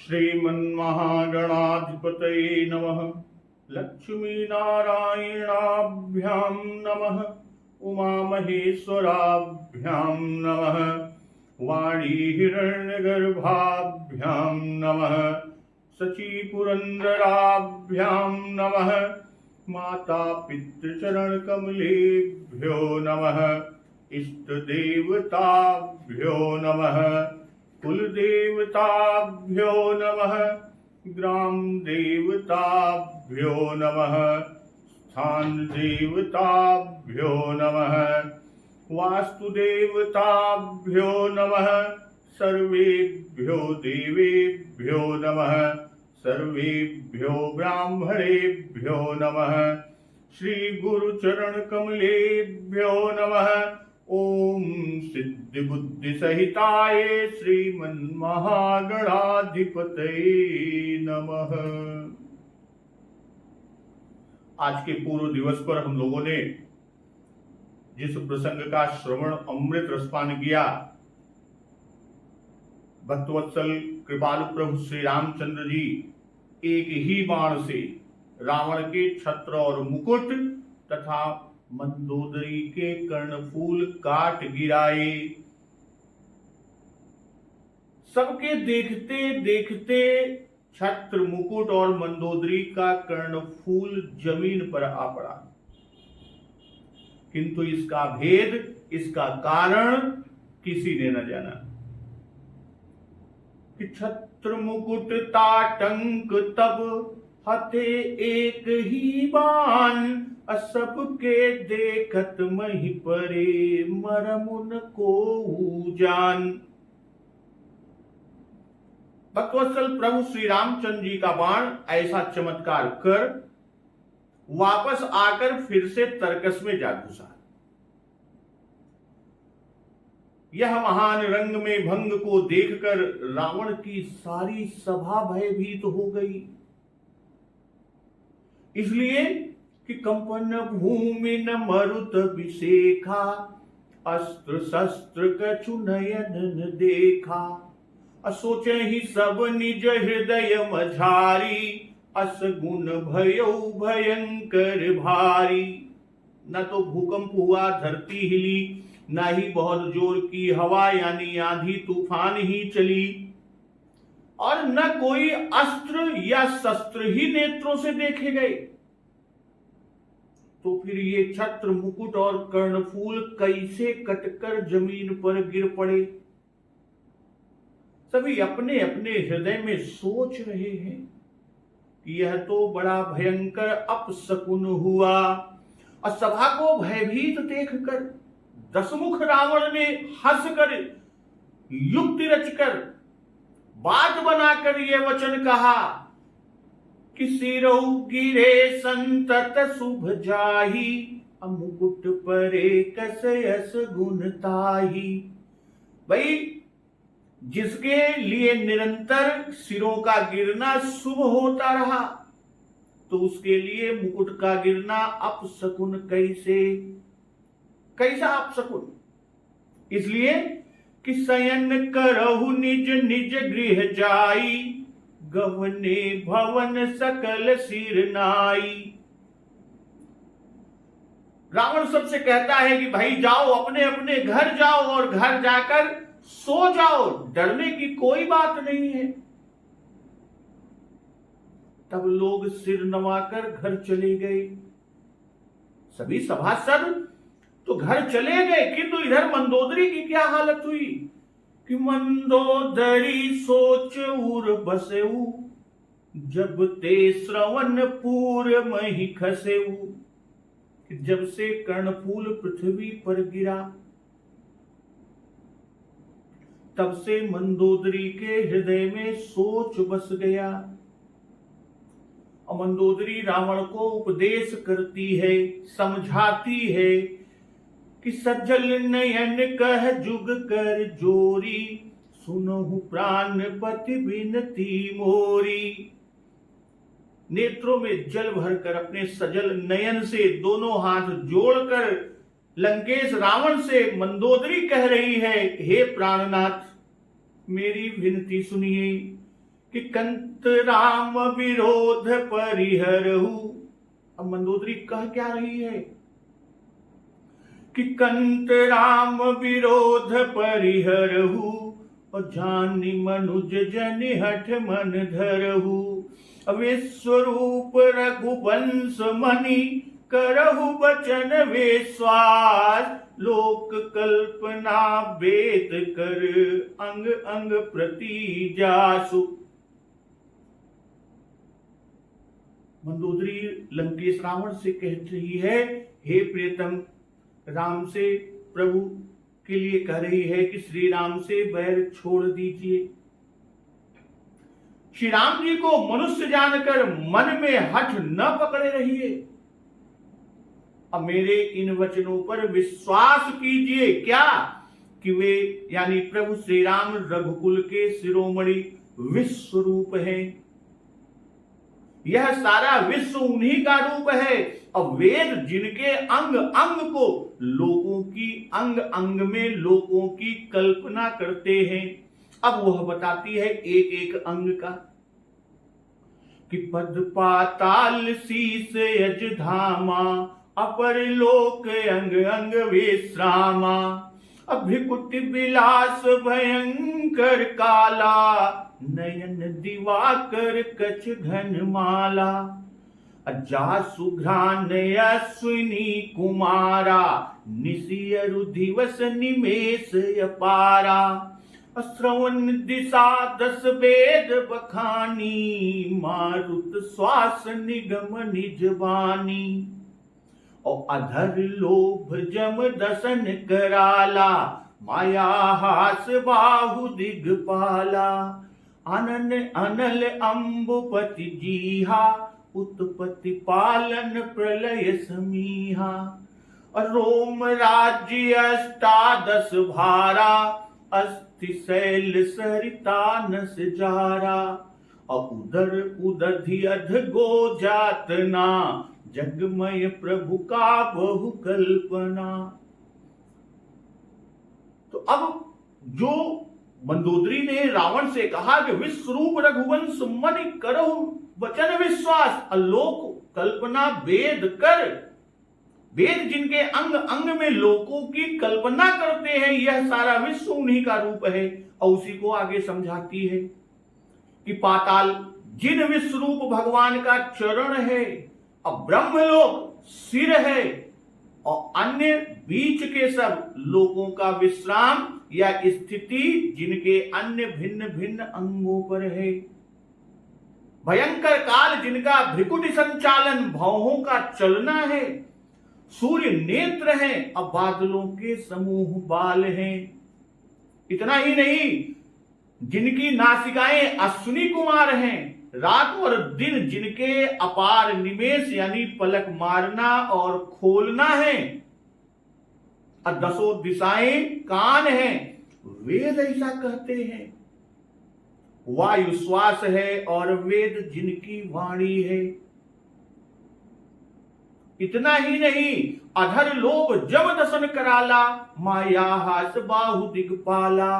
श्रीमन्महागणाधिपतये नमः। लक्ष्मीनारायणाभ्यां नमः। उमामहेश्वराभ्यां नमः। वाणीहिरण्यगर्भाभ्यां नमः। शचीपुरन्दराभ्यां नमः। माता पितृचरणकमलेभ्यो नमः। इष्टदेवताभ्यो नमः। कुलदेवताभ्यो नमः। ग्रामदेवताभ्यो नमः। स्थानदेवताभ्यो नमः। वास्तुदेवताभ्यो नमः। सर्वेभ्यो देवेभ्यो नमः। सर्वेभ्यो ब्राह्मणेभ्यो नमः। श्री गुरुचरणकमलेभ्यो नमः। ओम सिद्धि बुद्धि सहिताय श्रीमन्महागणाधिपतये नमः। आज के पूर्व दिवस पर हम लोगों ने जिस प्रसंग का श्रवण अमृत रसपान किया, भक्तवत्सल कृपालु प्रभु श्री रामचंद्र जी एक ही बाण से रावण के छत्र और मुकुट तथा मंदोदरी के कर्णफूल काट गिराए। सबके देखते देखते छत्र, मुकुट और मंदोदरी का कर्णफूल जमीन पर आ पड़ा, किंतु इसका भेद, इसका कारण किसी ने न जाना। कि छत्र मुकुट ताटंक तब हते एक ही बाण, सबके देखत मही परे मरमुन को जान। भक्तवत्सल प्रभु श्री रामचंद्र जी का बाण ऐसा चमत्कार कर वापस आकर फिर से तर्कस में जा घुसा। यह महान रंग में भंग को देखकर रावण की सारी सभा भयभीत हो गई, इसलिए कि कंपन भूमि न मरुत विशेखा, अस्त्र शस्त्र कछु नयन न देखा। असोचे ही सब निज हृदय मझारी, असगुण भयो भयंकर भारी। न तो भूकंप हुआ, धरती हिली, न ही बहुत जोर की हवा यानी आंधी तूफान ही चली, और न कोई अस्त्र या शस्त्र ही नेत्रों से देखे गए। तो फिर ये छत्र, मुकुट और कर्णफूल कैसे कटकर जमीन पर गिर पड़े? सभी अपने अपने हृदय में सोच रहे हैं कि यह तो बड़ा भयंकर अपशकुन हुआ। और सभा को भयभीत देखकर दशमुख रावण ने हंसकर, युक्ति रचकर, बात बनाकर ये वचन कहा कि सिरौ गिरे संतत शुभ जाही, मुकुट परे कसयस गुण ताही। भाई, जिसके लिए निरंतर सिरों का गिरना शुभ होता रहा, तो उसके लिए मुकुट का गिरना अपशकुन कैसा अपशकुन? इसलिए कि शयन करहु निज निज गृह जाई, गवने भवन सकल सिर नाई। रावण सबसे कहता है कि भाई जाओ, अपने अपने घर जाओ और घर जाकर सो जाओ, डरने की कोई बात नहीं है। तब लोग सिर नवाकर घर चले गए। सभी सभासद तो घर चले गए, किंतु इधर मंदोदरी की क्या हालत हुई कि मंदोदरी सोच उर बसेऊ, जब ते श्रवण पूर मही खसेऊ। जब से कर्णफूल पृथ्वी पर गिरा, तब से मंदोदरी के हृदय में सोच बस गया। और मंदोदरी रावण को उपदेश करती है, समझाती है कि सज्जल नयन कह जुग कर जोरी, सुनहु प्राणपति बिनती मोरी। नेत्रों में जल भरकर अपने सजल नयन से दोनों हाथ जोड़कर लंकेश रावण से मंदोदरी कह रही है, हे प्राणनाथ, मेरी विनती सुनिए कि कंत राम विरोध परिहरहु। अब मंदोदरी कह क्या रही है कि कंत राम विरोध परिहरहु, और जानि मनुज जन हठ मन धरहु। विश्वरूप रघुवंश मणि करहु बचन विश्वास, लोक कल्पना वेद कर अंग अंग प्रति जासु। मंदोदरी लंकेश रावण से कह रही है, हे प्रियतम, राम से प्रभु के लिए कह रही है कि श्री राम से बैर छोड़ दीजिए। श्री राम जी को मनुष्य जानकर मन में हठ न पकड़े रहिए। अब मेरे इन वचनों पर विश्वास कीजिए। क्या कि वे यानी प्रभु श्री राम रघुकुल के शिरोमणि विश्व रूप है। यह सारा विश्व उन्हीं का रूप है। और वेद जिनके अंग अंग को लोगों की अंग अंग में लोगों की कल्पना करते हैं। अब वह बताती है एक एक अंग का कि पद पाताल शीस यज धामा, अपर लोक अंग अंग विश्रामा। अभिकुट विलास भयंकर काला, नयन दिवाकर कछ घन माला। जासु घ्राण अश्विनी कुमारा, निशियरु दिवस निमेष अपारा। श्रवण दिशा दस वेद बखानी, मारुत श्वास निगम निज वाणी। और अधर लोभ जम दसन कराला, माया हास बाहु दिगपाला। अनन अनल अम्बुपति जीहा, उत्पत्ति पालन प्रलय समीहा। रोम राज्य अष्टादश भारा, अस्थि शैल सरिता नस जारा। उदर उदधि अध गो जातना, जगमय प्रभु का बहु कल्पना। तो अब जो मंदोदरी ने रावण से कहा कि विश्वरूप रघुवंश मणि करहु वचन विश्वास, अलोक कल्पना वेद कर। वेद जिनके अंग अंग में लोकों की कल्पना करते हैं, यह सारा विश्व उन्हीं का रूप है। और उसी को आगे समझाती है कि पाताल जिन विश्वरूप भगवान का चरण है, और ब्रह्मलोक सिर है, और अन्य बीच के सब लोगों का विश्राम या स्थिति जिनके अन्य भिन्न भिन्न अंगों पर है। भयंकर काल जिनका भ्रिकुट संचालन भौहों का चलना है। सूर्य नेत्र हैं, और बादलों के समूह बाल हैं। इतना ही नहीं, जिनकी नासिकाएं अश्विनी कुमार हैं। रात और दिन जिनके अपार निमेष यानी पलक मारना और खोलना है। और दसों दिशाएं कान हैं। वेद ऐसा कहते हैं। वायु श्वास है और वेद जिनकी वाणी है। इतना ही नहीं, अधर लोभ जब दसन कराला, माया हास बाहु दिगपाला।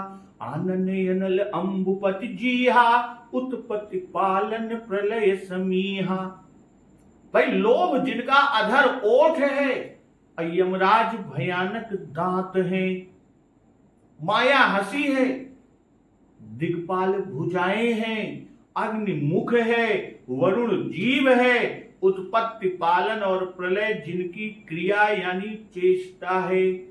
आनन अनल अम्बुपति जीहा, उत्पत्ति पालन प्रलय समीहा। भाई लोभ जिनका अधर ओठ है, यमराज भयानक दांत है। माया हंसी है, दिग्पाल भुजाएं हैं, अग्नि मुख है, वरुण जीव है, उत्पत्ति पालन और प्रलय जिनकी क्रिया यानी चेष्टा है।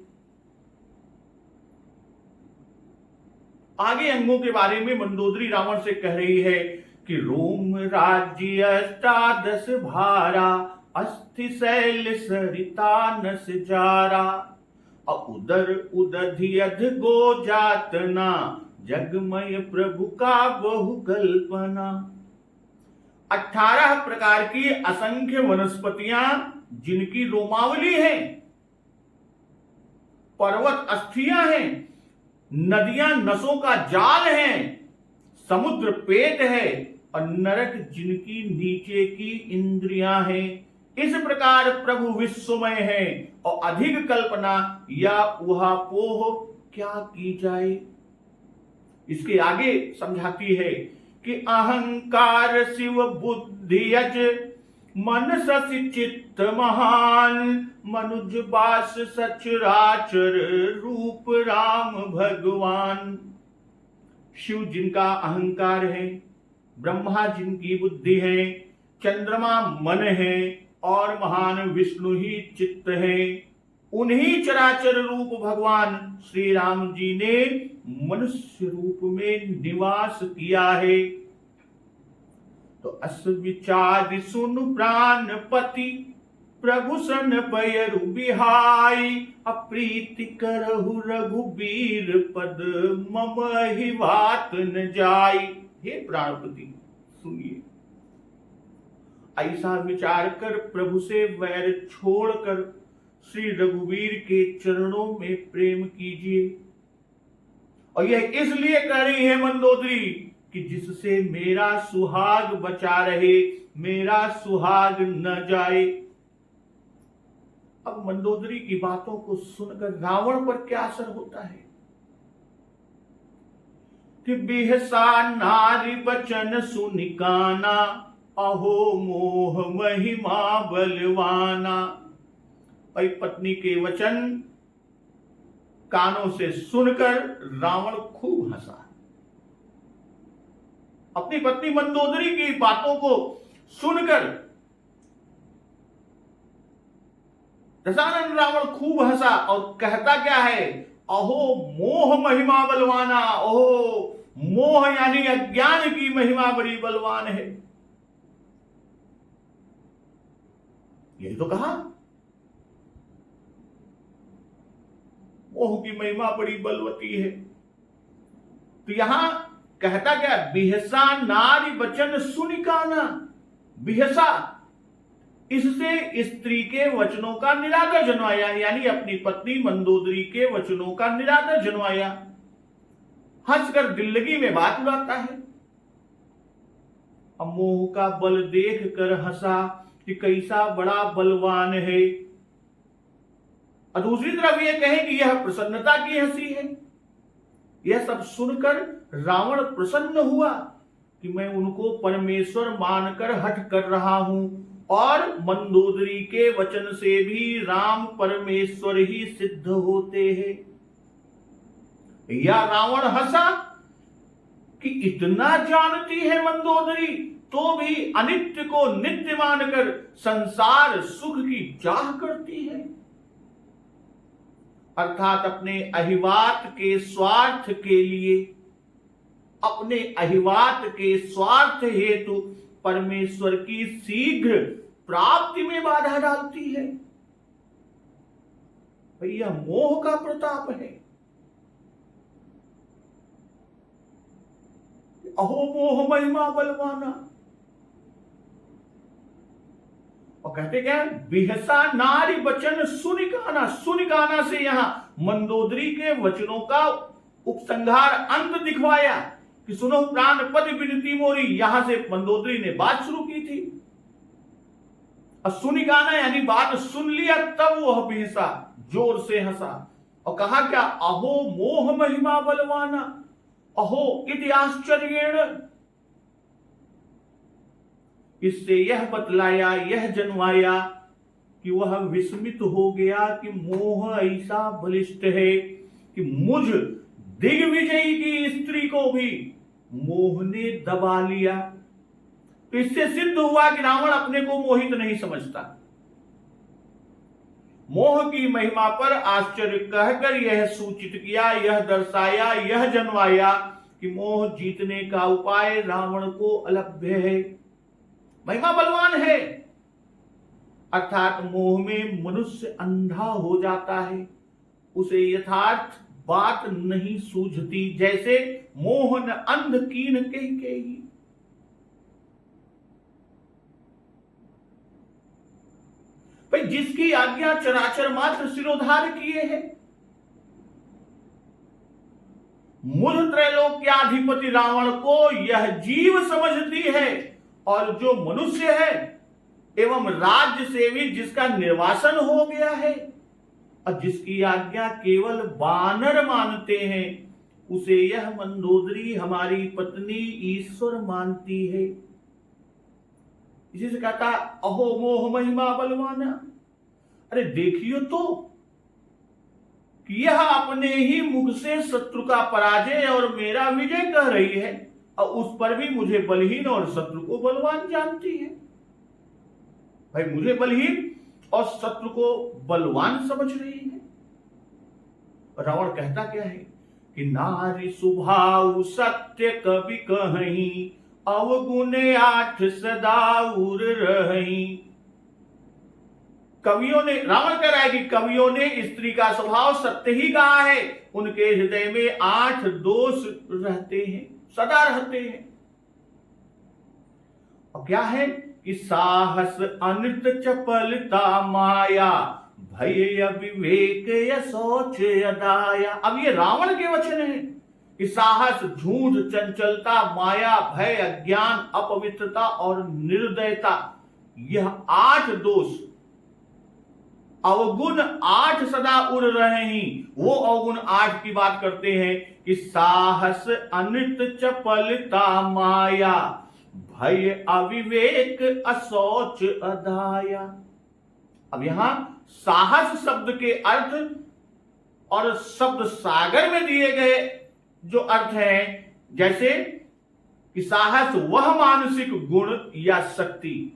आगे अंगों के बारे में मंदोदरी रावण से कह रही है कि रोम राज्य अष्टादश भारा, अस्थि शैल सरिता नस जारा। उदर उदधि अध गो जातना, जगमय प्रभु का बहु कल्पना। 18 प्रकार की असंख्य वनस्पतियां जिनकी रोमावली है, पर्वत अस्थियां हैं, नदियां नसों का जाल है, समुद्र पेट है, और नरक जिनकी नीचे की इंद्रियां हैं। इस प्रकार प्रभु विश्वमय है, और अधिक कल्पना या उहापोह क्या की जाए। इसके आगे समझाती है कि अहंकार शिव बुद्धि अज मन ससि चित्त महान मनुज बास सचराचर रूप राम भगवान। शिव जिनका अहंकार है, ब्रह्मा जिनकी बुद्धि है, चंद्रमा मन है और महान विष्णु ही चित्त है, उन्हीं चराचर रूप भगवान श्री राम जी ने मनुष्य रूप में निवास किया है। तो अस विचार सुन प्राणपति प्रभु सन पयरु बिहाई अप्रीति करहु रघुबीर पद मम ही बात न जाई। हे प्राणपति सुनिए, ऐसा विचार कर प्रभु से वैर छोड़कर श्री रघुवीर के चरणों में प्रेम कीजिए। और यह इसलिए कह रही है मंदोदरी कि जिससे मेरा सुहाग बचा रहे, मेरा सुहाग न जाए। अब मंदोदरी की बातों को सुनकर रावण पर क्या असर होता है कि बिहसा नारी बचन सुनिकाना अहो मोह महिमा बलवाना। भाई पत्नी के वचन कानों से सुनकर रावण खूब हंसा। अपनी पत्नी मंदोदरी की बातों को सुनकर दशानन रावण खूब हंसा और कहता क्या है, अहो मोह महिमा बलवाना। ओहो, मोह यानी अज्ञान की महिमा बड़ी बलवान है। यही तो कहा, मोह की महिमा बड़ी बलवती है। तो यहां कहता क्या, बिहसा नारी वचन सुनिकाना। बिहसा, इससे स्त्री के वचनों का निरादर जन्माया, यानी अपनी पत्नी मंदोदरी के वचनों का निरादर जन्माया। हंसकर दिल्लगी में बात उड़ाता है। अब मोह का बल देख कर हंसा कि कैसा बड़ा बलवान है। और दूसरी तरफ यह कहे कि यह प्रसन्नता की हंसी है। यह सब सुनकर रावण प्रसन्न हुआ कि मैं उनको परमेश्वर मानकर हठ कर रहा हूं और मंदोदरी के वचन से भी राम परमेश्वर ही सिद्ध होते हैं। या रावण हंसा कि इतना जानती है मंदोदरी तो भी अनित्य को नित्य मानकर संसार सुख की चाह करती है। अर्थात अपने अहिवात के स्वार्थ के लिए, अपने अहिवात के स्वार्थ हेतु परमेश्वर की शीघ्र प्राप्ति में बाधा डालती है। भैया मोह का प्रताप है। अहो मोह महिमा बलवाना। और कहते क्या, बिहसा नारी वचन सुनिकाना। सुनिकाना से यहां मंदोदरी के वचनों का उपसंहार अंत दिखवाया कि सुनो प्राणपति विनती मोरी। यहां से मंदोदरी ने बात शुरू की थी और सुनिकाना यानी बात सुन लिया, तब वह बिहसा, जोर से हंसा और कहा क्या, अहो मोह महिमा बलवाना। अहो इति आश्चर्येण। इससे यह बतलाया, यह जन्माया कि वह विस्मित हो गया कि मोह ऐसा बलिष्ठ है कि मुझ दिग्विजयी की स्त्री को भी मोह ने दबा लिया। तो इससे सिद्ध हुआ कि रावण अपने को मोहित नहीं समझता। मोह की महिमा पर आश्चर्य कहकर यह सूचित किया, यह दर्शाया, यह जन्माया कि मोह जीतने का उपाय रावण को अलभ्य है, महिमा बलवान है। अर्थात मोह में मनुष्य अंधा हो जाता है, उसे यथार्थ बात नहीं सूझती। जैसे मोहन अंध कीन कही। भाई जिसकी आज्ञा चराचर मात्र सिरोधार किए हैं, मुझ त्रैलोक्याधिपति रावण को यह जीव समझती है, और जो मनुष्य है एवं राज्य सेवी जिसका निर्वासन हो गया है और जिसकी आज्ञा केवल वानर मानते हैं, उसे यह मंदोदरी हमारी पत्नी ईश्वर मानती है। इसी से कहता है अहो मोह महिमा बलवाना। अरे देखियो तो कि यह अपने ही मुख से शत्रु का पराजय और मेरा विजय कह रही है, और उस पर भी मुझे बलहीन और शत्रु को बलवान जानती है। भाई मुझे बलहीन और शत्रु को बलवान समझ रही है। रावण कहता क्या है कि नारी स्वभाव सत्य कवि कहीं, अवगुण 8 सदा उर रही। कवियों ने, रावण कह रहा है कि कवियों ने स्त्री का स्वभाव सत्य ही कहा है, उनके हृदय में 8 दोष रहते हैं, सदा रहते हैं। और क्या है कि साहस अनृत चपलता माया, भय विवेक या शौच अदाया। अब ये रावण के वचन है कि साहस, झूठ, चंचलता, माया, भय, अज्ञान, अपवित्रता और निर्दयता, यह 8 दोष, अवगुण 8 सदा उड़ रहे हैं। वो अवगुण 8 की बात करते हैं कि साहस अनृत चपलता माया, भय अविवेक अशौच अदाया। अब यहां साहस शब्द के अर्थ और शब्द सागर में दिए गए जो अर्थ है, जैसे कि साहस वह मानसिक गुण या शक्ति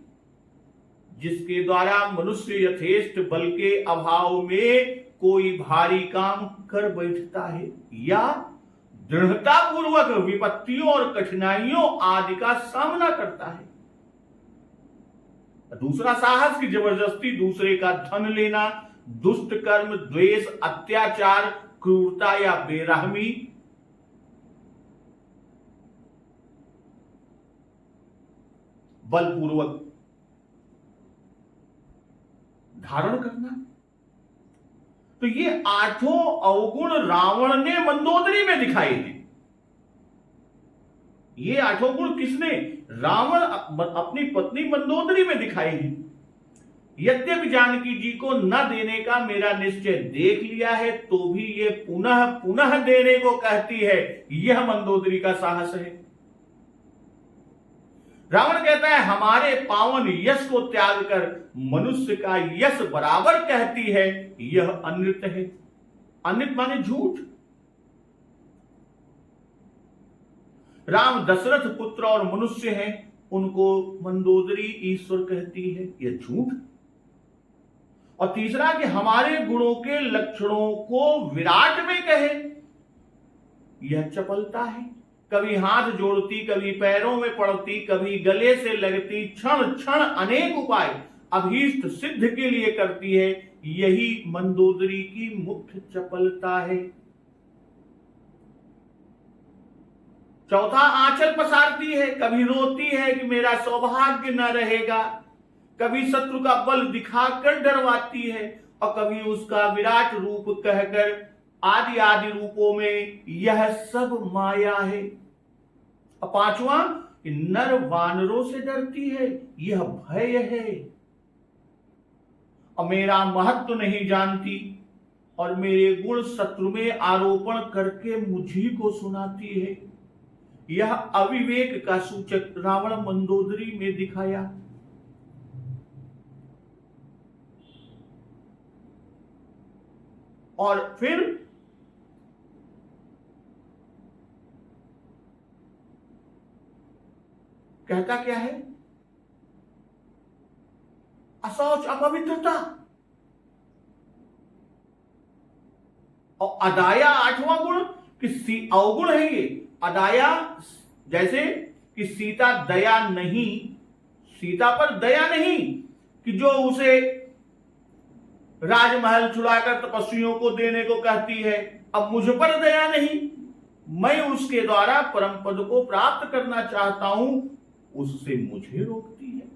जिसके द्वारा मनुष्य यथेष्ट बल के अभाव में कोई भारी काम कर बैठता है या दृढ़ता पूर्वक विपत्तियों और कठिनाइयों आदि का सामना करता है। दूसरा साहस की जबरदस्ती दूसरे का धन लेना, दुष्ट कर्म, द्वेष, अत्याचार, क्रूरता या बेरहमी, बलपूर्वक धारण करना। तो ये 8 अवगुण रावण ने मंदोदरी में दिखाए हैं। ये 8 गुण किसने? रावण अपनी पत्नी मंदोदरी में दिखाए हैं। यद्यपि जानकी जी को न देने का मेरा निश्चय देख लिया है, तो भी ये पुनः पुनः देने को कहती है। यह मंदोदरी का साहस है। रावण कहता है हमारे पावन यश को त्याग कर मनुष्य का यश बराबर कहती है, यह अनृत है। अनृत माने झूठ। राम दशरथ पुत्र और मनुष्य हैं, उनको मंदोदरी ईश्वर कहती है, यह झूठ। और तीसरा कि हमारे गुणों के लक्षणों को विराट में कहे, यह चपलता है। कभी हाथ जोड़ती, कभी पैरों में पड़ती, कभी गले से लगती, क्षण क्षण अनेक उपाय अभीष्ट सिद्ध के लिए करती है, यही मंदोदरी की मुख्य चपलता है। चौथा, आंचल पसारती है, कभी रोती है कि मेरा सौभाग्य न रहेगा, कभी शत्रु का बल दिखाकर डरवाती है, और कभी उसका विराट रूप कहकर आदि आदि रूपों में यह सब माया है। और पांचवा, नर वानरों से डरती है, यह भय है। और मेरा महत्व नहीं जानती और मेरे गुण शत्रु में आरोपण करके मुझी को सुनाती है, यह अविवेक का सूचक रावण मंदोदरी में दिखाया। और फिर कहता क्या है? अशौच, अपवित्रता। और अदाया, 8वां गुण कि अवगुण है ये। अदाया, जैसे कि सीता दया नहीं, सीता पर दया नहीं कि जो उसे राजमहल छुड़ाकर तपस्वियों को देने को कहती है, अब मुझ पर दया नहीं, मैं उसके द्वारा परम पद को प्राप्त करना चाहता हूं, उससे मुझे रोकती है।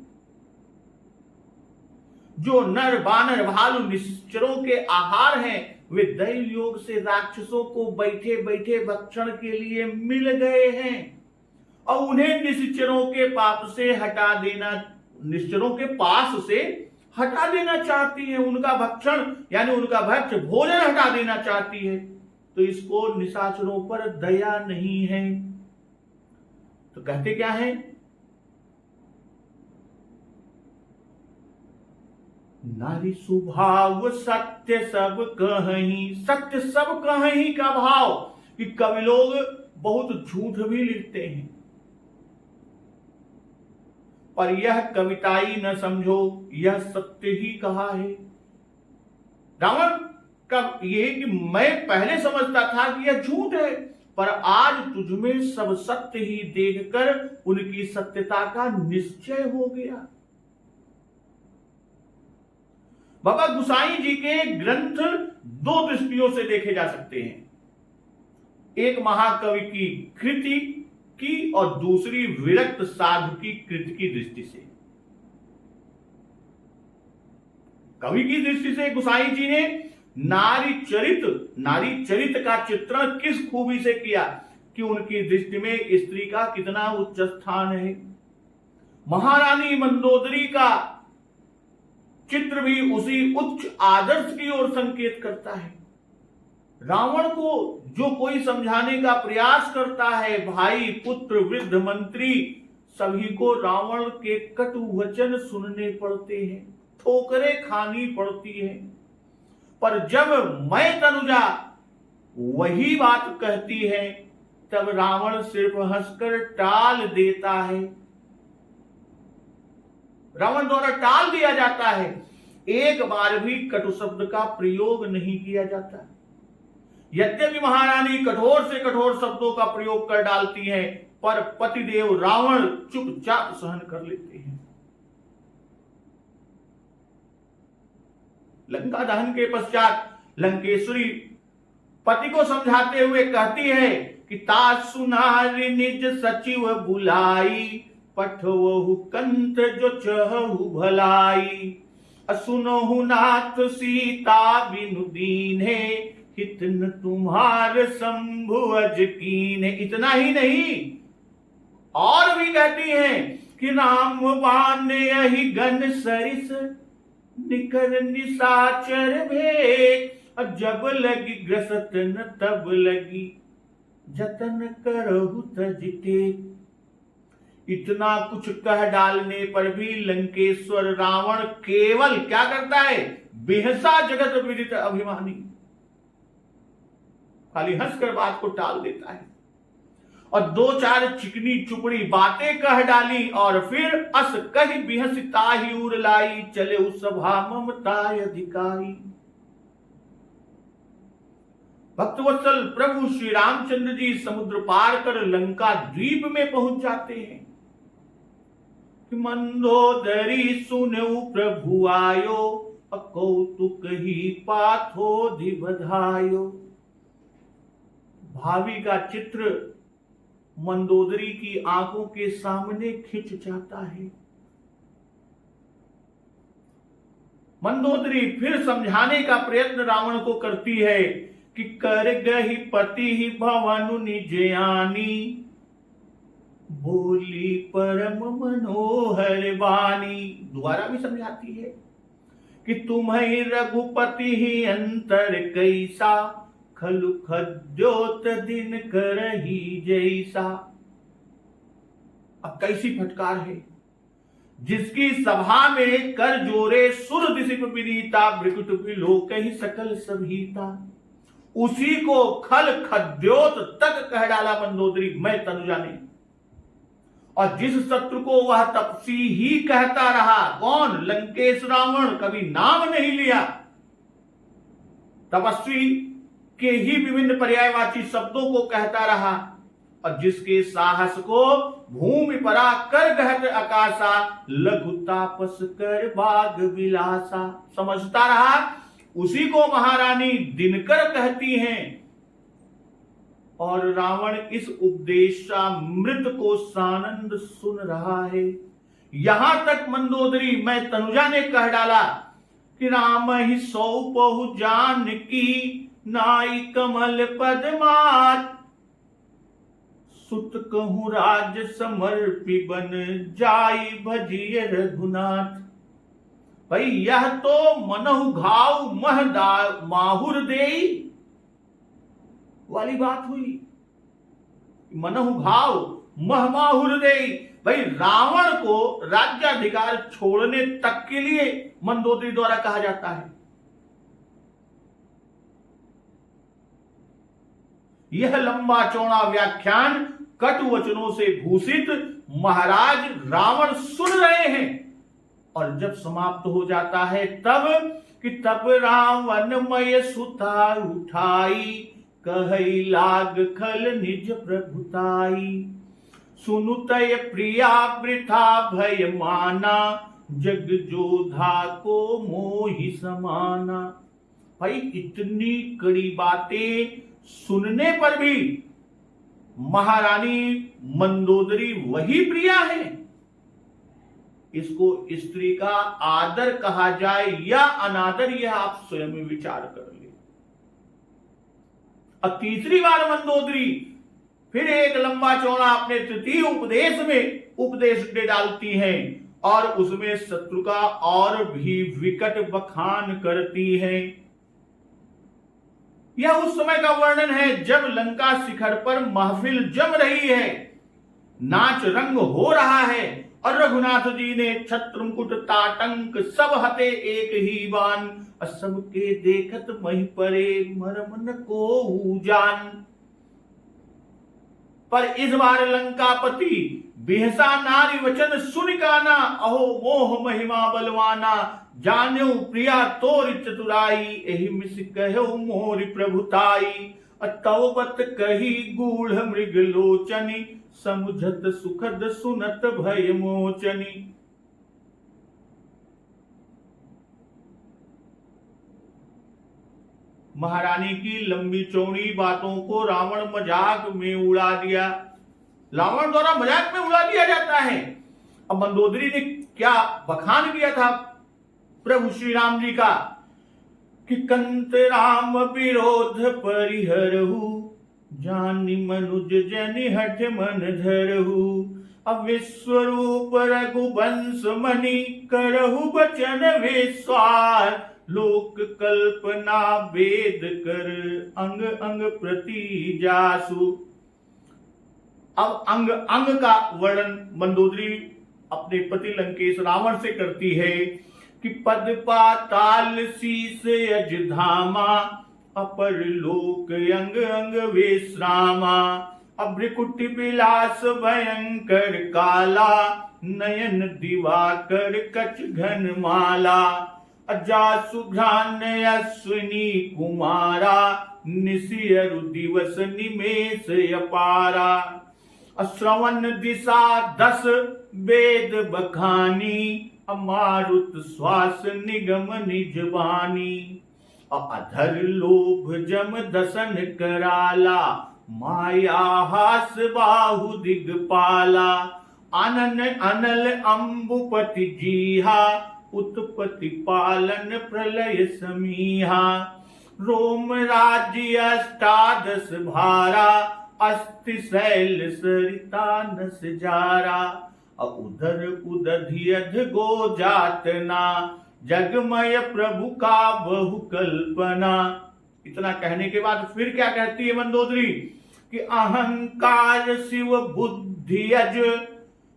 जो नर बानर भालू निश्चरों के आहार हैं, वे दैव योग से राक्षसों को बैठे बैठे भक्षण के लिए मिल गए हैं, और उन्हें निश्चरों के पाप से हटा देना, निश्चरों के पास से हटा देना चाहती है। उनका भक्षण यानी उनका भक्ष भोजन हटा देना चाहती है। तो इसको निशाचरों पर दया नहीं है। तो कहते क्या है, नारी स्वभाव सत्य सब कहीं, सत्य सब कहीं का भाव कि कवि लोग बहुत झूठ भी लिखते हैं, पर यह कविताई न समझो, यह सत्य ही कहा है। रावण का ये कि मैं पहले समझता था कि यह झूठ है, पर आज तुझमें सब सत्य ही देखकर उनकी सत्यता का निश्चय हो गया। बाबा गुसाई जी के ग्रंथ दो दृष्टियों से देखे जा सकते हैं, एक महाकवि की कृति की और दूसरी विरक्त साधु की कृति की दृष्टि से। कवि की दृष्टि से गुसाई जी ने नारी चरित का चित्रण किस खूबी से किया कि उनकी दृष्टि में स्त्री का कितना उच्च स्थान है। महारानी मंदोदरी का चित्र भी उसी उच्च आदर्श की ओर संकेत करता है। रावण को जो कोई समझाने का प्रयास करता है, भाई पुत्र वृद्ध मंत्री, सभी को रावण के कटु वचन सुनने पड़ते हैं, ठोकरें खानी पड़ती है। पर जब मैं तनुजा वही बात कहती है, तब रावण सिर्फ हंसकर टाल देता है, रावण द्वारा टाल दिया जाता है। एक बार भी कटु शब्द का प्रयोग नहीं किया जाता। यद्यपि महारानी कठोर से कठोर शब्दों का प्रयोग कर डालती हैं, पर पतिदेव रावण चुपचाप सहन कर लेते हैं। लंका दहन के पश्चात लंकेश्वरी पति को समझाते हुए कहती है कि ता सुनार निज सचिव बुलाई, पठवहु कंत जो चहु भलाई, असुनहु नाथ सीता बिनु दीन्हे, हितन तुम्हार शंभु अज कीन्हे। इतना ही नहीं, और भी कहती हैं कि राम बाण यही गन सरिस, निकर निशाचर भेद, जब लगी ग्रसत न तब लगी, जतन करहु तजते। इतना कुछ कह डालने पर भी लंकेश्वर रावण केवल क्या करता है, बेहसा जगत विदित अभिमानी, खाली हंसकर बात को टाल देता है और दो चार चिकनी चुपड़ी बातें कह डाली और फिर अस कही बिहसिता ही उर लाई, चले उस सभा ममता अधिकारी। भक्तवत्सल प्रभु श्री रामचंद्र जी समुद्र पार कर लंका द्वीप में पहुंच जाते हैं कि मंदोदरी सुनऊ प्रभु आयो, कौतुक ही पाथोधि बधायो। भावी का चित्र मंदोदरी की आंखों के सामने खिंच जाता है। मंदोदरी फिर समझाने का प्रयत्न रावण को करती है कि कर गही पति ही भवनु निजयानी, बोली परम मनोहर वाणी। दोबारा भी समझाती है कि तुम्हें रघुपति ही अंतर कैसा, खलु खद्योत दिन करही जैसा। अब कैसी फटकार है, जिसकी सभा में कर जोरे सुर दिशिप विनीता, भृकुट विलोक ही सकल सभीता, उसी को खल खद्योत तक कह डाला मंदोदरी, मैं तनुजा ने। और जिस शत्रु को वह तपसी ही कहता रहा, कौन, लंकेश रावण, कभी नाम नहीं लिया, तपस्वी के ही विभिन्न पर्यायवाची शब्दों को कहता रहा, और जिसके साहस को भूमि परा कर गहत आकाशा, लघु तापस कर बाग विलासा समझता रहा, उसी को महारानी दिनकर कहती हैं। और रावण इस उपदेशामृत को सानंद सुन रहा है। यहां तक मंदोदरी मैं तनुजा ने कह डाला कि राम ही सौपहु जान की, नाई कमल पदमात, सुत कहूं राज समर्पी बन जाई भजिय रघुनाथ। भाई यह तो मनहु घाव महदा माहुर देई, वाली बात हुई। मनहु घाव महमाहु हृदय, भाई रावण को राज्याधिकार छोड़ने तक के लिए मंदोदरी द्वारा कहा जाता है। यह लंबा चौड़ा व्याख्यान कटु वचनों से भूषित महाराज रावण सुन रहे हैं, और जब समाप्त हो जाता है तब रावण मय सुता उठाई, कहई लाग खल निज प्रभुताई। सुनु तय प्रिया वृथा भय माना, जग जोधा को मोहि समाना। भाई इतनी कड़ी बातें सुनने पर भी महारानी मंदोदरी वही प्रिया है। इसको स्त्री का आदर कहा जाए या अनादर, यह आप स्वयं विचार कर ले। अब तीसरी बार मंदोदरी फिर एक लंबा चौड़ा अपने तृतीय उपदेश में उपदेश दे डालती हैं, और उसमें शत्रु का और भी विकट बखान करती हैं। यह उस समय का वर्णन है जब लंका शिखर पर महफिल जम रही है, नाच रंग हो रहा है, और रघुनाथ जी ने छत्र मुकुट ताटंक सब हते एक ही बान, सबके देखत मही परे मरम न को जान। पर इस बार लंकापति बिहसा नारी वचन सुन काना, अहो मोह महिमा बलवाना, जान्यो प्रिया तोर चतुराई, एहि मिस कहो मोरि प्रभुताई। तवबत कही गूढ़ मृग लोचनी, समुझत सुखद सुनत भय मोचनी। महारानी की लंबी चौड़ी बातों को रावण मजाक में उड़ा दिया, रावण द्वारा मजाक में उड़ा दिया जाता है। अब मंदोदरी ने क्या बखान किया था प्रभु श्री राम जी का, कि कंत राम विरोध परिहरहु, जानि मनुज जनि हठ मन धरहु। अब विश्वरूप रघुवंश मणि, करहु बचन विस्वार, लोक कल्पना वेद कर, अंग अंग प्रति जासु। अब अंग अंग का वर्णन मंदोदरी अपने पति लंकेश रावण से करती है कि पद पाताल शीस अजधामा, अपर लोक अंग अंग विश्रामा। अभ्रिकुट विलास भयंकर काला, नयन दिवाकर कच घन माला। अजासु घ्राण अश्विनी कुमारा, निशियरु दिवस निमेष अपारा। अश्रवण दिशा 10 वेद बखानी, अमारुत श्वास निगम निजबानी। अधर लोभ जम दसन कराला, माया हास बाहु दिगपाला। अनन अनल अम्बुपति जीहा, उत्पत्ति पालन प्रलय समीहा। रोम राज्य 18 भारा, अस्ति शैल सरिता नस जारा। उधर उदधियध गो जातना, जगमय प्रभु का बहु कल्पना। इतना कहने के बाद फिर क्या कहती है मंदोदरी कि अहंकार शिव बुद्धि अज,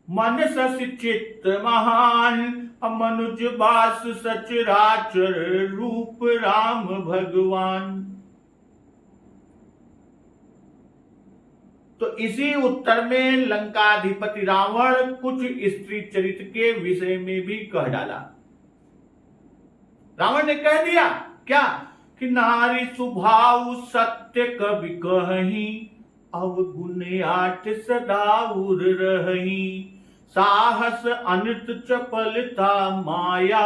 मन सस चित्त महान। मनुज बास सचराचर, रूप राम भगवान। तो इसी उत्तर में लंकाधिपति रावण कुछ स्त्री चरित्र के विषय में भी कह डाला। रावण ने कह दिया क्या कि नारी स्वभाव सत्य कवि कहीं, अवगुण 8 सदा उर रही। साहस अनृत चपलता माया,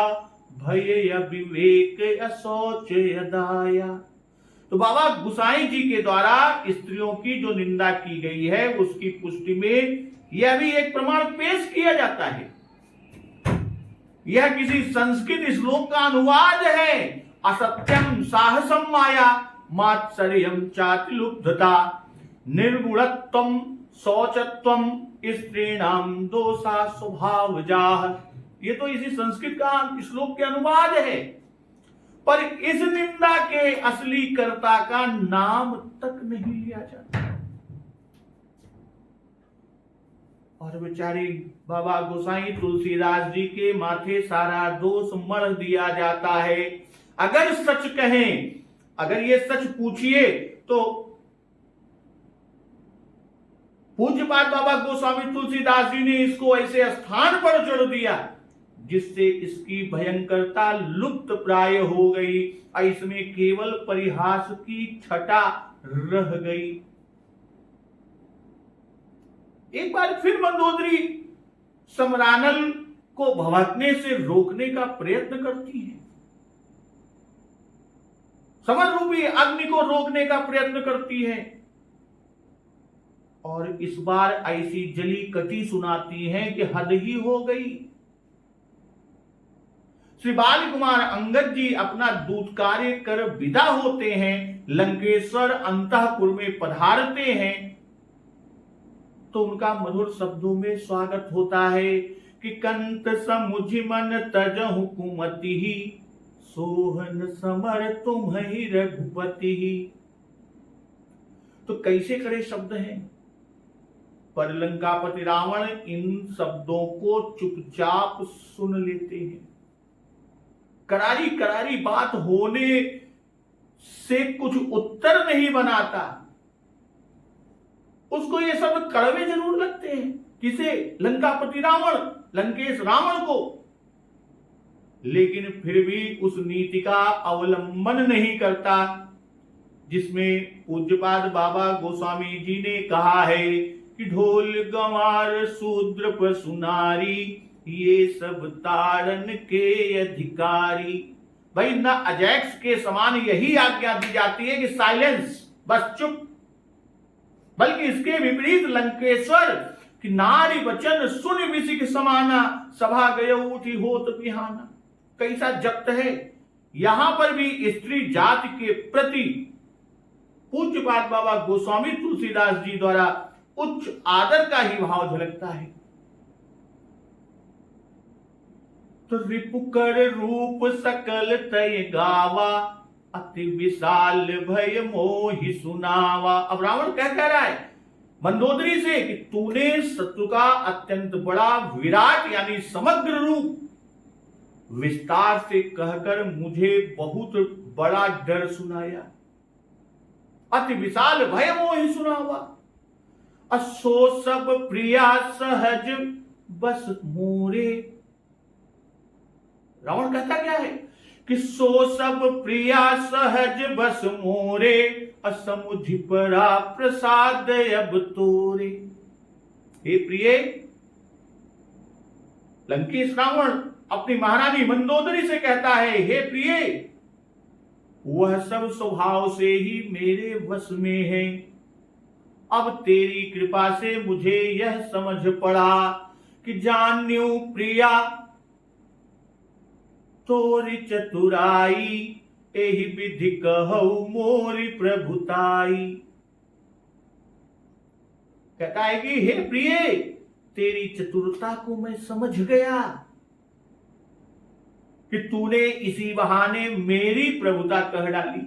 भय अविवेक अशौच अदाया। तो बाबा गुसाई जी के द्वारा स्त्रियों की जो निंदा की गई है उसकी पुष्टि में यह भी एक प्रमाण पेश किया जाता है। यह किसी संस्कृत श्लोक का अनुवाद है। असत्यम साहसम माया, मात्सर्यम चातिलुब्धता, निर्गुणत्वम शौचत्वम, स्त्रीणाम दोषा स्वभावजाः। ये तो इसी संस्कृत का श्लोक के अनुवाद है। पर इस निंदा के असली कर्ता का नाम तक नहीं लिया जाता। और बेचारी बाबा गोसाई तुलसीदास जी के माथे सारा दोष मढ़ दिया जाता है। अगर सच कहें, अगर ये सच पूछिए तो पूज्यपाद बाबा गोस्वामी तुलसीदास जी ने इसको ऐसे स्थान पर जोड़ दिया जिससे इसकी भयंकरता लुप्त प्राय हो गई और इसमें केवल परिहास की छटा रह गई। एक बार फिर मंदोदरी समरानल को भड़कने से रोकने का प्रयत्न करती है, समर रूपी अग्नि को रोकने का प्रयत्न करती है, और इस बार ऐसी जली कटी सुनाती है कि हद ही हो गई। श्री बाल कुमार अंगद जी अपना दूत कार्य कर विदा होते हैं, लंकेश्वर अंतःपुर में पधारते हैं, तो उनका मधुर शब्दों में स्वागत होता है कि कंत समुझ मन तज हुकुमति ही, सोहन समर तुम ही रघुपति ही। तो कैसे करे शब्द हैं, पर लंकापति रावण इन शब्दों को चुपचाप सुन लेते हैं। करारी करारी बात होने से कुछ उत्तर नहीं बनाता, उसको ये शब्द कड़वे जरूर लगते हैं। किसे? लंकापति रावण, लंकेश रावण को। लेकिन फिर भी उस नीति का अवलंबन नहीं करता जिसमें पूज्यपाद बाबा गोस्वामी जी ने कहा है कि ढोल गंवार शूद्र पर सुनारी, ये सब ताड़न के अधिकारी। भाई ना अजैक्स के समान यही आज्ञा दी जाती है कि साइलेंस, बस चुप, बल्कि इसके विपरीत लंकेश्वर कि नारी वचन सुन विसिक समाना, सभा गयो उठी होत बिहाना। कैसा जप्त है। यहां पर भी स्त्री जाति के प्रति पूज्यपाद बाबा गोस्वामी तुलसीदास जी द्वारा उच्च आदर का ही भाव झलकता है। तो रिपुकर रूप सकल तय गावा, अति विशाल भय मोहि सुनावा। अब रावण क्या कह रहा है मंदोदरी से कि तूने शत्रु का अत्यंत बड़ा विराट यानी समग्र रूप विस्तार से कहकर मुझे बहुत बड़ा डर सुनाया। अति विशाल भय मोहि सुनावा, असो सब प्रिया सहज बस मोरे। रावण कहता क्या है कि सो सब प्रिया सहज बस मोरे, असमुझ परा प्रसाद अब तोरे। हे प्रिय, लंकेश रावण अपनी महारानी मंदोदरी से कहता है, हे प्रिय, वह सब स्वभाव से ही मेरे वश में है। अब तेरी कृपा से मुझे यह समझ पड़ा कि जान्यू प्रिया तोरी चतुराई, एहि विधि कहु मोरी प्रभुताई। कहता है कि हे प्रिय, तेरी चतुरता को मैं समझ गया कि तूने इसी बहाने मेरी प्रभुता कह डाली,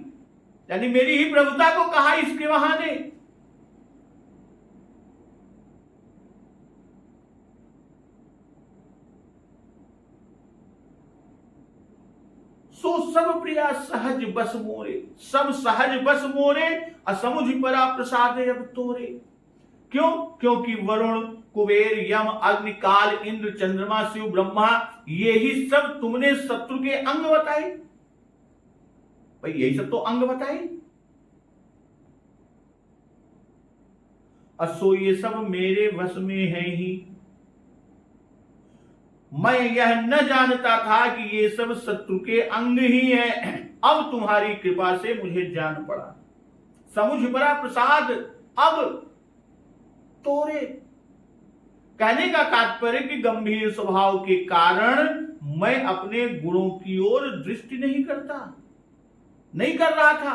यानी मेरी ही प्रभुता को कहा इसके बहाने। सो सब प्रिया सहज बस मोरे, सब सहज बस मोरे, असमुझ परा प्रसाद अब तोरे। क्यों? क्योंकि वरुण, कुबेर, यम, अग्नि, काल, इंद्र, चंद्रमा, शिव, ब्रह्मा, ये ही सब तुमने शत्रु के अंग बताए। भाई यही सब तो अंग बताए। असो ये सब मेरे वश में है ही। मैं यह न जानता था कि ये सब शत्रु के अंग ही हैं। अब तुम्हारी कृपा से मुझे जान पड़ा। समुझ परा प्रसाद अब तोरे। कहने का तात्पर्य कि गंभीर स्वभाव के कारण मैं अपने गुणों की ओर दृष्टि नहीं करता, नहीं कर रहा था।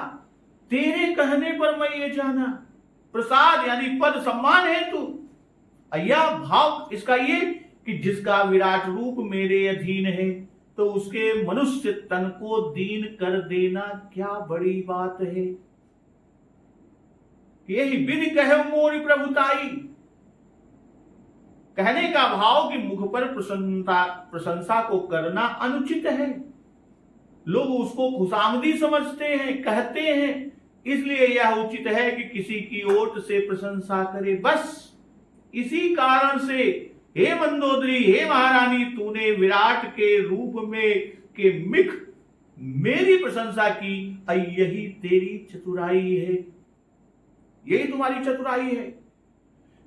तेरे कहने पर मैं ये जाना। प्रसाद यानी पद सम्मान है तू। यह भाव इसका ये कि जिसका विराट रूप मेरे अधीन है, तो उसके मनुष्य तन को दीन कर देना क्या बड़ी बात है। यही विधि कहे मोरी प्रभुताई। कहने का भाव कि मुख पर प्रशंसा को करना अनुचित है। लोग उसको खुशामदी समझते हैं, कहते हैं, इसलिए यह उचित है कि किसी की ओट से प्रशंसा करे। बस इसी कारण से हे मंदोदरी, हे महारानी, तूने विराट के रूप में के मिख मेरी प्रशंसा की। यही तेरी चतुराई है, यही तुम्हारी चतुराई है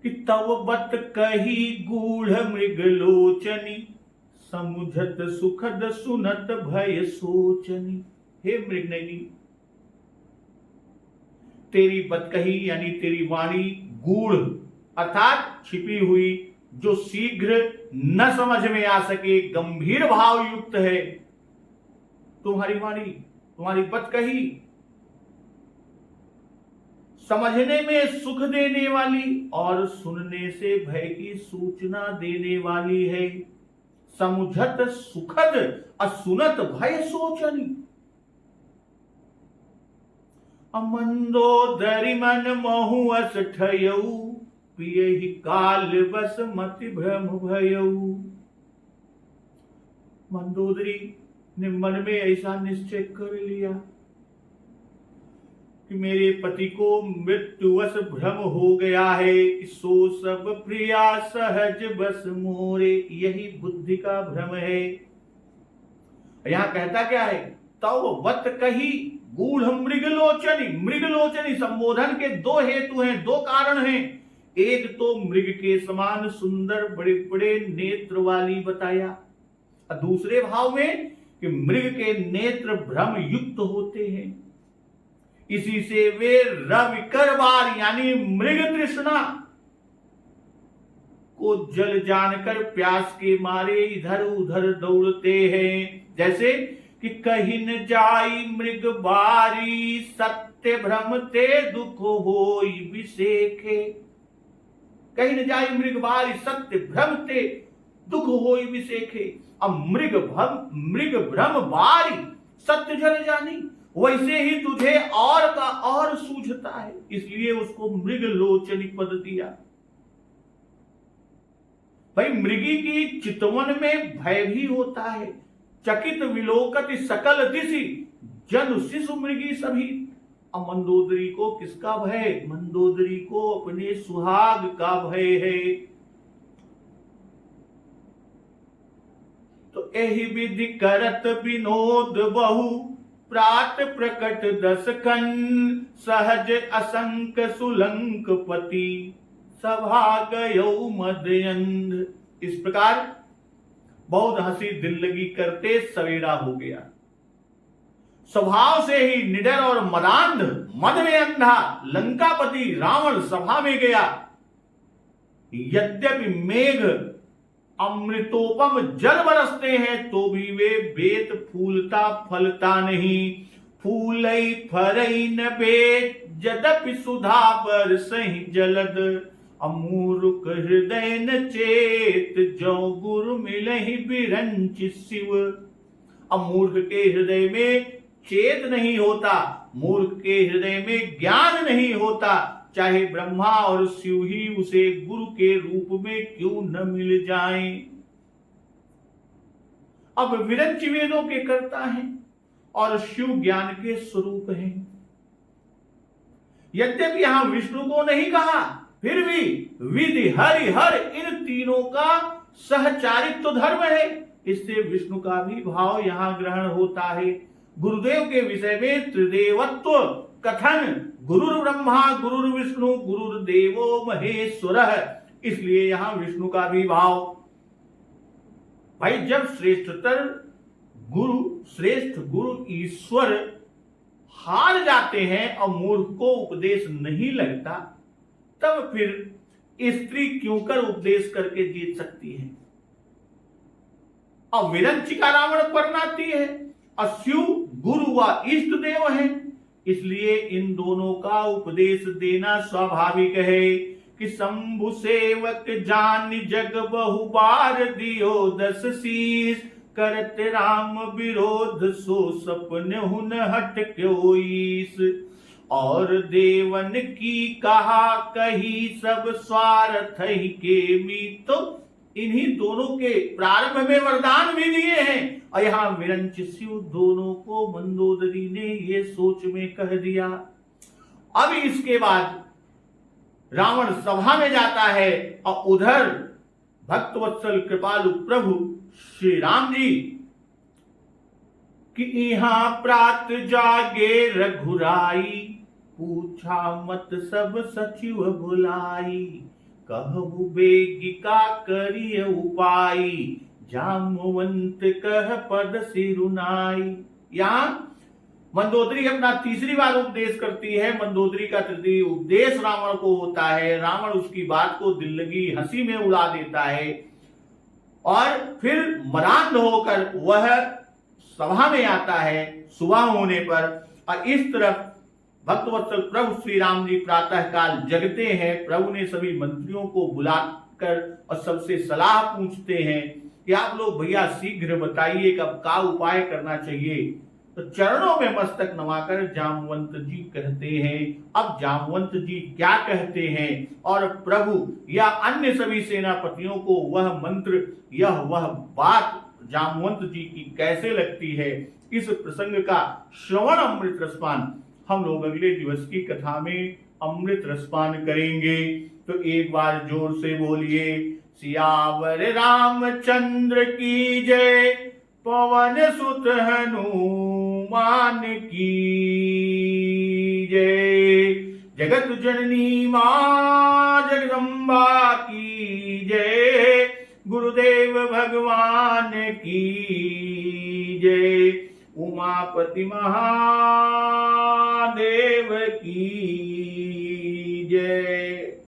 कि तव बत कही गूढ़ मृगलोचनी, समुझत सुखद सुनत भय सोचनी। हे मृगनयनी, तेरी बत कही यानी तेरी वाणी गूढ़ अर्थात छिपी हुई, जो शीघ्र न समझ में आ सके, गंभीर भाव युक्त है तुम्हारी वाणी, तुम्हारी बत कही। समझने में सुख देने वाली और सुनने से भय की सूचना देने वाली है। समुझत सुखद असुनत भय सोचनी। अमंदोदरी मन महु अस ठयऊ, पियहि काल बस मति भ्रम भयऊ। मंदोदरी ने मन में ऐसा निश्चय कर लिया कि मेरे पति को मृत्युवश भ्रम हो गया है, सो सब प्रिया सहज बस मोरे। यही बुद्धि का भ्रम है। यहां कहता क्या है, तव बत कही गूढ़ मृगलोचनी। मृगलोचनी संबोधन के दो हेतु हैं, दो कारण हैं। एक तो मृग के समान सुंदर बड़े बड़े नेत्र वाली बताया, और दूसरे भाव में कि मृग के नेत्र भ्रम युक्त होते हैं, इसी से वे रविकर बार यानी मृग तृष्णा को जल जानकर प्यास के मारे इधर उधर दौड़ते हैं। जैसे कि कहीं न जाई मृग बारी, सत्य भ्रम ते दुख होई विसेखे। कहीं न जाई मृग बारी, सत्य भ्रम ते दुख होई विसेखे। अब मृग भ्रम बारी, सत्य जल जानी, वैसे ही तुझे और का और सूझता है, इसलिए उसको मृग लोचनी पद दिया। भाई मृगी की चितवन में भय भी होता है। चकित विलोकत सकल दिशि, जन शिशु मृगी सभी। अब मंदोदरी को किसका भय? मंदोदरी को अपने सुहाग का भय है। तो यही विधि करत विनोद बहु, प्रात प्रकट दस खन, सहज असंक सुलंक पति, सभा गयो मदयंध। इस प्रकार बहुत हंसी दिल लगी करते सवेरा हो गया। स्वभाव से ही निडर और मदांध, मद में अंधा लंकापति रावण सभा में गया। यद्यपि मेघ अमृतोपम जल बरसते हैं तो भी वे बेत फूलता फलता नहीं। फूलई फरई न बेत, यद्यपि सुधा पर सही जलद, अमूर्ख हृदय न चेत, जो गुरु मिलहि बिरंच शिव। अमूर्ख के हृदय में चेत नहीं होता, मूर्ख के हृदय में ज्ञान नहीं होता, चाहे ब्रह्मा और शिव ही उसे गुरु के रूप में क्यों न मिल जाएं। अब विरंच वेदों के कर्ता हैं और शिव ज्ञान के स्वरूप हैं। यद्यपि यहां विष्णु को नहीं कहा, फिर भी विधि हरि हर इन तीनों का सहचारित्व धर्म है, इससे विष्णु का भी भाव यहां ग्रहण होता है। गुरुदेव के विषय में त्रिदेवत्व कथन, गुरुर् ब्रह्मा गुरुर् विष्णु गुरुर्देवो महेश्वरः, इसलिए यहां विष्णु का भी भाव। भाई जब श्रेष्ठ गुरु ईश्वर हार जाते हैं और मूर्ख को उपदेश नहीं लगता, तब फिर स्त्री क्यों कर उपदेश करके जीत सकती है। और विरंचिका रावण परनाती है और शिव गुरु व इष्ट देव है, इसलिए इन दोनों का उपदेश देना स्वाभाविक है कि शंभु सेवक जान जग बहु बार दियो दस शीस, करत राम विरोध सो सपन हुन हट क्यों ईस। और देवन की कहा कही सब स्वार्थ ही के मीत। तो इन्हीं दोनों के प्रारंभ में वरदान भी दिए हैं और यहां विरंच शिव दोनों को मंदोदरी ने ये सोच में कह दिया। अब इसके बाद रावण सभा में जाता है और उधर भक्तवत्सल कृपालु प्रभु श्री राम जी कि यहाँ प्रात जागे रघुराई। पूछा मत सब सचिव बुलाई। कहु बेगिका करिय उपाय। जामवंत कह पद सिरुनाई। यहाँ मंदोदरी अपना तीसरी बार उपदेश करती है। मंदोदरी का तृतीय उपदेश रावण को होता है। रावण उसकी बात को दिल लगी हंसी में उड़ा देता है और फिर मरांध होकर वह सभा में आता है सुबह होने पर। और इस तरफ भक्तवत्सल प्रभु श्री राम जी प्रातः काल जगते हैं। प्रभु ने सभी मंत्रियों को बुलाकर और सबसे सलाह पूछते हैं कि आप लोग भैया शीघ्र बताइए कब का उपाय करना चाहिए। तो चरणों में मस्तक नवाकर जामवंत जी कहते हैं। अब जामवंत जी क्या कहते हैं और प्रभु या अन्य सभी सेनापतियों को वह मंत्र वह बात जामवंत जी की कैसे लगती है, इस प्रसंग का श्रवण अमृत रसपान हम लोग अगले दिवस की कथा में अमृत रसपान करेंगे। तो एक बार जोर से बोलिए सियावर रामचंद्र की जय। पवन सुत हनुमान की जय। जगत जननी मां जगदम्बा की जय। गुरुदेव भगवान की जय। उमापति महादेव की